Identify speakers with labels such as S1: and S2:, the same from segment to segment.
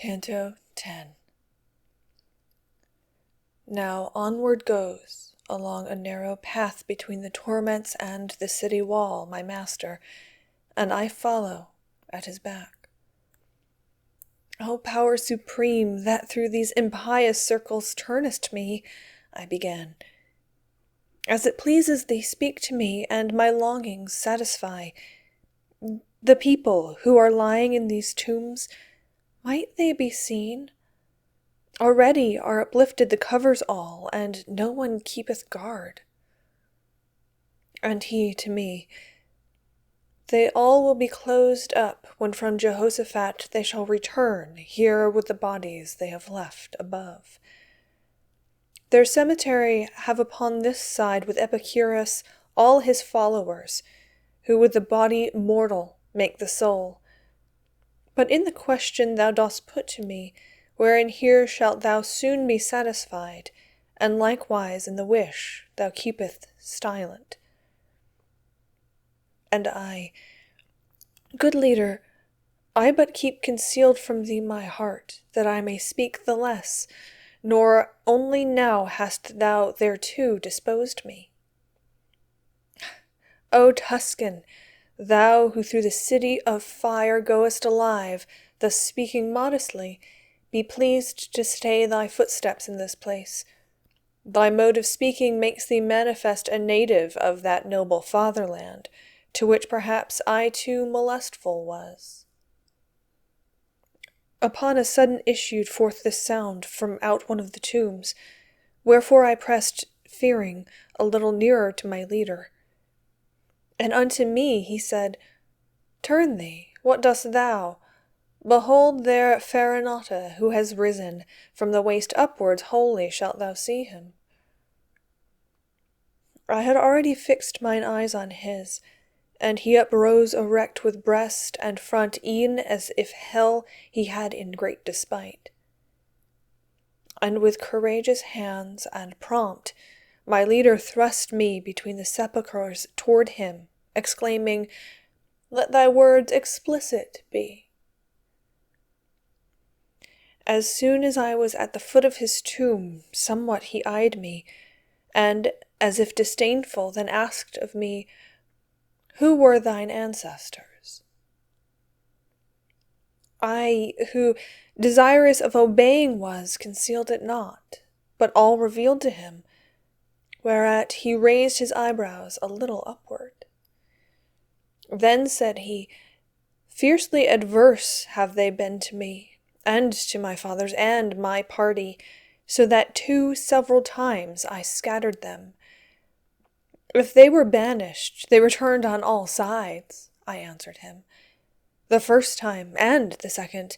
S1: Canto 10. Now onward goes, along a narrow path between the torments and the city wall, my master, and I follow at his back. O power supreme, that through these impious circles turnest me, I began. As it pleases thee, speak to me, and my longings satisfy. The people who are lying in these tombs, might they be seen? Already are uplifted the covers all, and no one keepeth guard. And he to me, they all will be closed up when from Jehoshaphat they shall return here with the bodies they have left above. Their cemetery have upon this side with Epicurus all his followers, who with the body mortal make the soul. But in the question thou dost put to me, wherein here shalt thou soon be satisfied, and likewise in the wish thou keepest silent. And I, good leader, I but keep concealed from thee my heart, that I may speak the less, nor only now hast thou thereto disposed me. O Tuscan, thou who through the city of fire goest alive, thus speaking modestly, be pleased to stay thy footsteps in this place. Thy mode of speaking makes thee manifest a native of that noble fatherland, to which perhaps I too molestful was. Upon a sudden issued forth this sound from out one of the tombs, wherefore I pressed, fearing, a little nearer to my leader. And unto me he said, Turn thee, what dost thou? Behold there Farinata, who has risen, from the waist upwards wholly shalt thou see him. I had already fixed mine eyes on his, and he uprose erect with breast and front e'en as if hell he had in great despite. And with courageous hands and prompt, my leader thrust me between the sepulchres toward him, exclaiming, Let thy words explicit be. As soon as I was at the foot of his tomb, somewhat he eyed me, and, as if disdainful, then asked of me, Who were thine ancestors? I, who, desirous of obeying was, concealed it not, but all revealed to him, whereat he raised his eyebrows a little upward. Then said he, Fiercely adverse have they been to me, and to my fathers and my party, so that 2 several times I scattered them. If they were banished, they returned on all sides, I answered him, the first time and the second,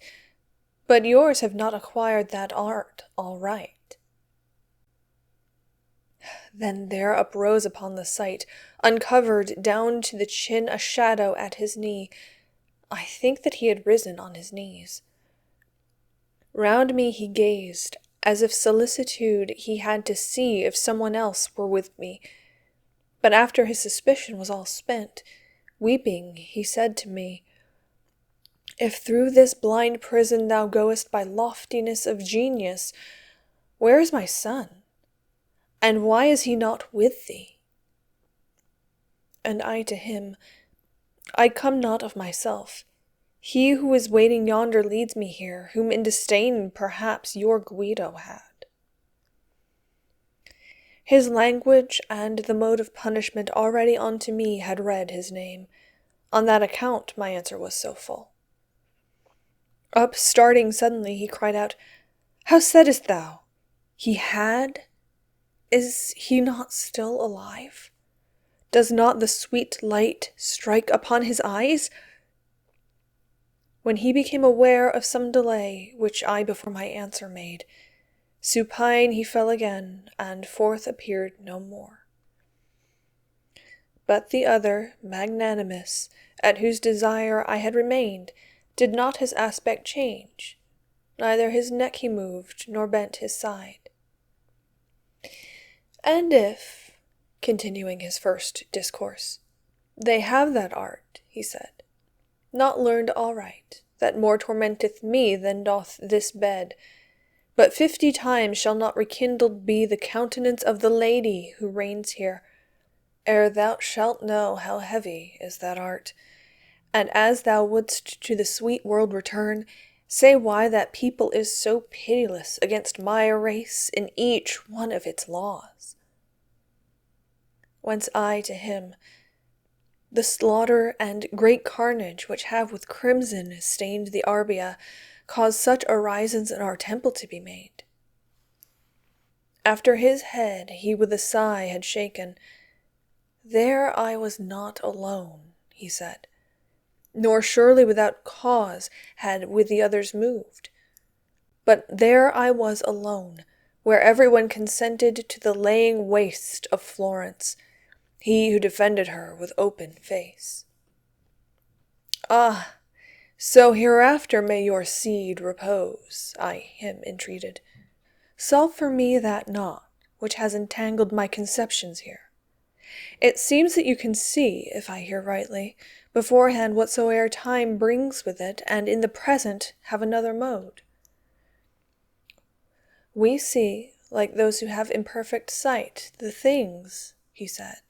S1: but yours have not acquired that art all right. Then there uprose upon the sight, uncovered down to the chin a shadow at his knee. I think that he had risen on his knees. Round me he gazed, as if solicitude he had to see if someone else were with me. But after his suspicion was all spent, weeping, he said to me, If through this blind prison thou goest by loftiness of genius, where is my son? And why is he not with thee? And I to him, I come not of myself. He who is waiting yonder leads me here, whom in disdain perhaps your Guido had. His language and the mode of punishment already unto me had read his name. On that account my answer was so full. Up starting suddenly, he cried out, How saidst thou? He had? Is he not still alive? Does not the sweet light strike upon his eyes? When he became aware of some delay, which I before my answer made, supine he fell again, and forth appeared no more. But the other, magnanimous, at whose desire I had remained, did not his aspect change, neither his neck he moved, nor bent his side. And if, continuing his first discourse, they have that art, he said, not learned aright, that more tormenteth me than doth this bed. But 50 times shall not rekindled be the countenance of the lady who reigns here, ere thou shalt know how heavy is that art. And as thou wouldst to the sweet world return, say why that people is so pitiless against my race in each one of its laws. Whence I to him, the slaughter and great carnage which have with crimson stained the Arbia, caused such orisons in our temple to be made. After his head he with a sigh had shaken, there I was not alone, he said, nor surely without cause had with the others moved. But there I was alone, where everyone consented to the laying waste of Florence, he who defended her with open face. Ah, so hereafter may your seed repose, I him entreated. Solve for me that knot which has entangled my conceptions here. It seems that you can see, if I hear rightly, beforehand whatsoe'er time brings with it, and in the present have another mode. We see, like those who have imperfect sight, the things, he said,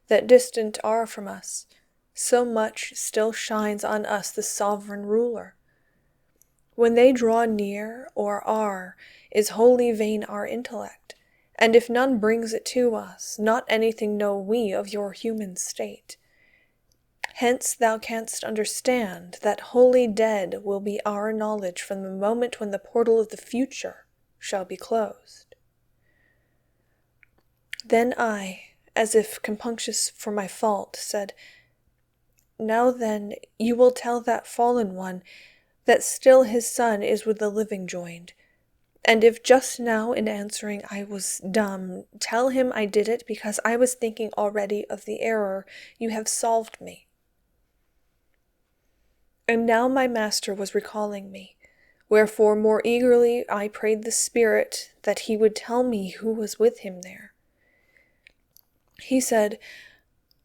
S1: that distant are from us, so much still shines on us the sovereign ruler. When they draw near or are, is wholly vain our intellect, and if none brings it to us, not anything know we of your human state. Hence thou canst understand that wholly dead will be our knowledge from the moment when the portal of the future shall be closed. Then I, as if compunctious for my fault, said, Now then, you will tell that fallen one that still his son is with the living joined. And if just now in answering I was dumb, tell him I did it because I was thinking already of the error you have solved me. And now my master was recalling me, wherefore more eagerly I prayed the spirit that he would tell me who was with him there. He said,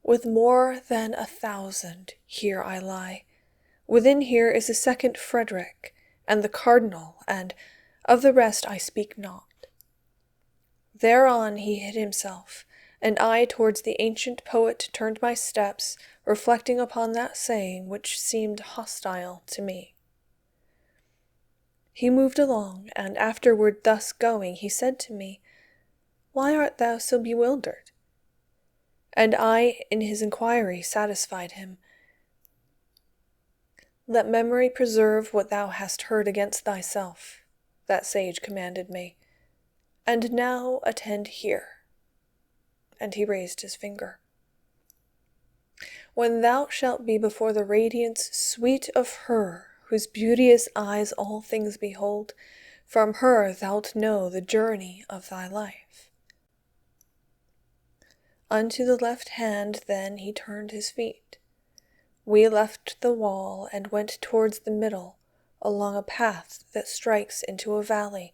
S1: With more than 1,000 here I lie. Within here is the second Frederick, and the cardinal, and of the rest I speak not. Thereon he hid himself, and I towards the ancient poet turned my steps, reflecting upon that saying which seemed hostile to me. He moved along, and afterward thus going, he said to me, Why art thou so bewildered? And I in his inquiry satisfied him. Let memory preserve what thou hast heard against thyself, that sage commanded me. And now attend here. And he raised his finger. When thou shalt be before the radiance sweet of her, whose beauteous eyes all things behold, from her thou'lt know the journey of thy life. Unto the left hand then he turned his feet. We left the wall and went towards the middle, along a path that strikes into a valley,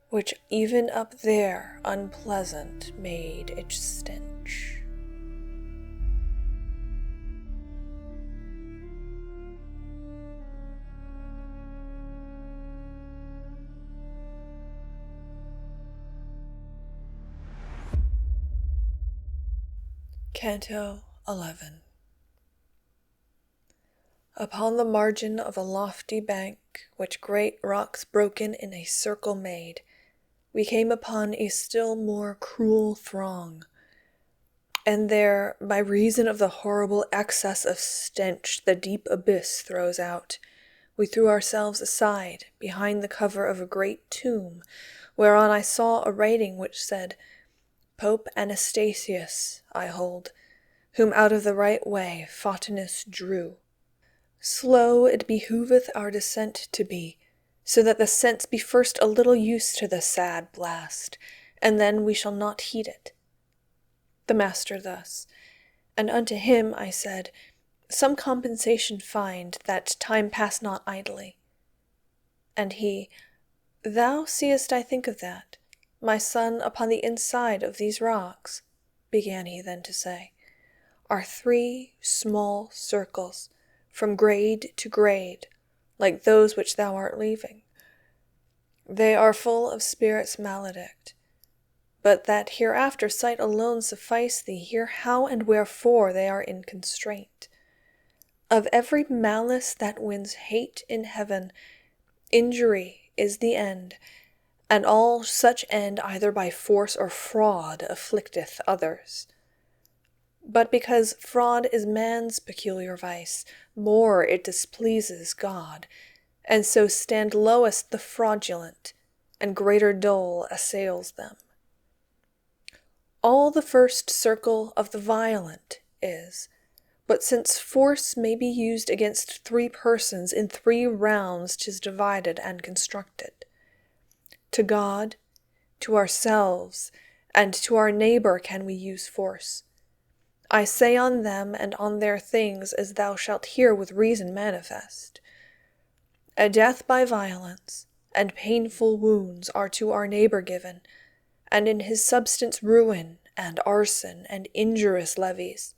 S1: which even up there unpleasant made its stench. Canto 11. Upon the margin of a lofty bank, which great rocks broken in a circle made, we came upon a still more cruel throng. And there, by reason of the horrible excess of stench the deep abyss throws out, we threw ourselves aside behind the cover of a great tomb, whereon I saw a writing which said, Pope Anastasius, I hold, whom out of the right way Photinus drew. Slow it behoveth our descent to be, so that the sense be first a little used to the sad blast, and then we shall not heed it. The master thus, and unto him I said, Some compensation find, that time pass not idly. And he, Thou seest I think of that, my son, upon the inside of these rocks, began he then to say, are 3 small circles, from grade to grade, like those which thou art leaving. They are full of spirits maledict. But that hereafter sight alone suffice thee, hear how and wherefore they are in constraint. Of every malice that wins hate in heaven, injury is the end, and all such end either by force or fraud afflicteth others. But because fraud is man's peculiar vice, more it displeases God, and so stand lowest the fraudulent, and greater dole assails them. All the first circle of the violent is, but since force may be used against 3 persons, in 3 rounds 'tis divided and constructed. To God, to ourselves, and to our neighbor can we use force. I say on them and on their things as thou shalt hear with reason manifest. A death by violence and painful wounds are to our neighbor given, and in his substance ruin and arson and injurious levies.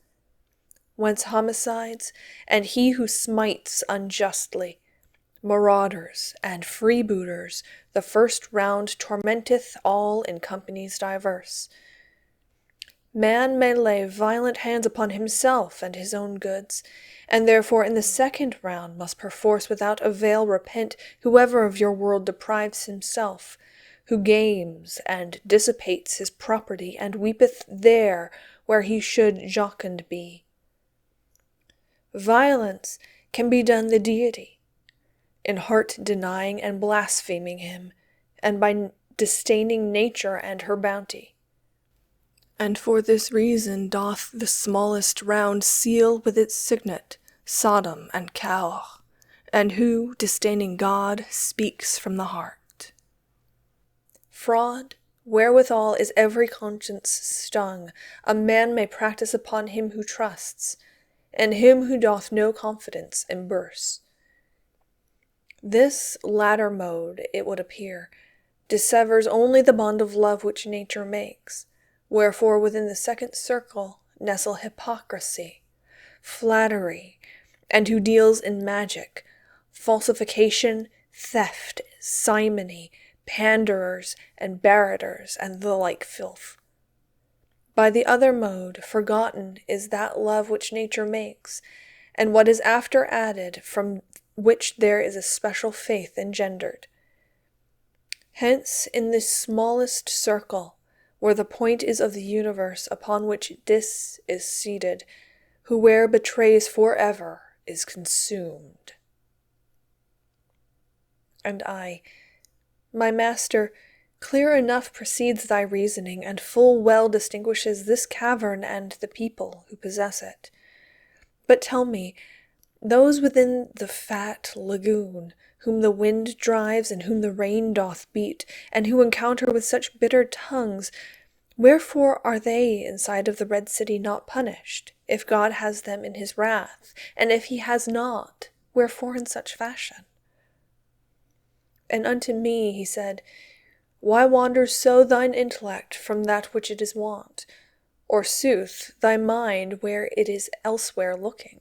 S1: Whence homicides and he who smites unjustly, marauders and freebooters, the first round tormenteth all in companies diverse. Man may lay violent hands upon himself and his own goods, and therefore in the second round must perforce without avail repent whoever of your world deprives himself, who games and dissipates his property, and weepeth there where he should jocund be. Violence can be done the deity, in heart denying and blaspheming him, and by disdaining nature and her bounty. And for this reason doth the smallest round seal with its signet Sodom and Caor, and who, disdaining God, speaks from the heart. Fraud, wherewithal is every conscience stung, a man may practice upon him who trusts, and him who doth no confidence emburse. This latter mode, it would appear, dissevers only the bond of love which nature makes, wherefore within the second circle nestle hypocrisy, flattery, and who deals in magic, falsification, theft, simony, panderers, and barrators, and the like filth. By the other mode, forgotten is that love which nature makes, and what is after added, from which there is a special faith engendered. Hence, in this smallest circle, where the point is of the universe upon which dis is seated, whoe'er betrays forever is consumed. And I, my master, clear enough proceeds thy reasoning, and full well distinguishes this cavern and the people who possess it. But tell me, those within the fat lagoon, whom the wind drives and whom the rain doth beat, and who encounter with such bitter tongues, wherefore are they inside of the Red City not punished, if God has them in his wrath? And if he has not, wherefore in such fashion? And unto me he said, Why wanders so thine intellect from that which it is wont, or sooth thy mind where it is elsewhere looking?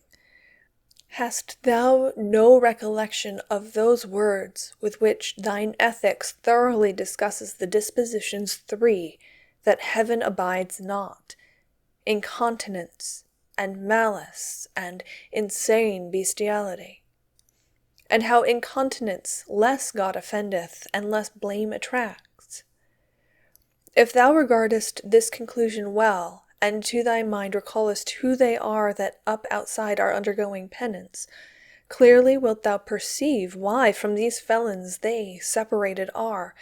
S1: Hast thou no recollection of those words with which thine ethics thoroughly discusses the dispositions 3, that heaven abides not, incontinence, and malice, and insane bestiality? And how incontinence less God offendeth, and less blame attracts? If thou regardest this conclusion well, and to thy mind recallest who they are that up outside are undergoing penance, clearly wilt thou perceive why from these felons they separated are,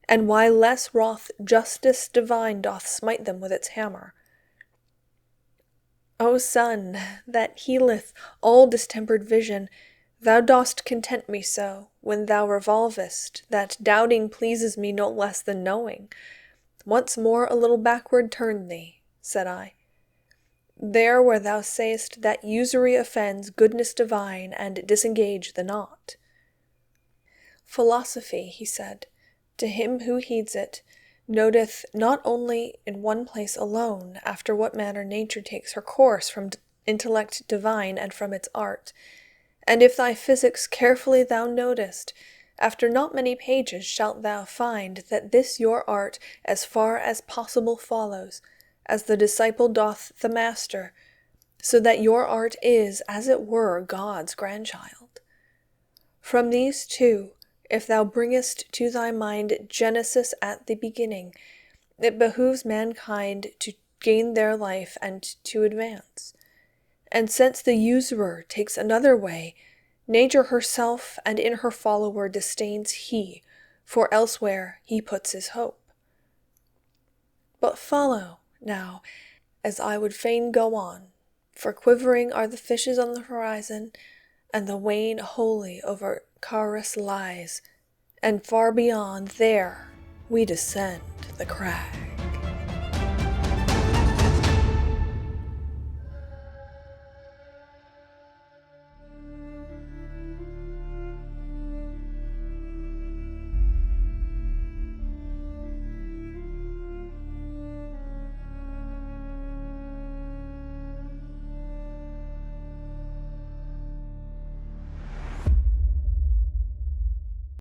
S1: and why less wroth justice divine doth smite them with its hammer. O sun, that healeth all distempered vision, thou dost content me so, when thou revolvest, that doubting pleases me no less than knowing. Once more a little backward turn thee, said I. There where thou sayest that usury offends goodness divine, and disengage the knot. Philosophy, he said, to him who heeds it, noteth not only in one place alone, after what manner nature takes her course from intellect divine and from its art, And if thy physics carefully thou notest, after not many pages shalt thou find that this your art as far as possible follows, as the disciple doth the master, so that your art is, as it were, God's grandchild. From these two, if thou bringest to thy mind Genesis at the beginning, it behooves mankind to gain their life and to advance. And since the usurer takes another way, nature herself and in her follower disdains he, for elsewhere he puts his hope. But follow, now, as I would fain go on, for quivering are the fishes on the horizon, and the wane wholly over Carus lies, and far beyond there we descend the crag.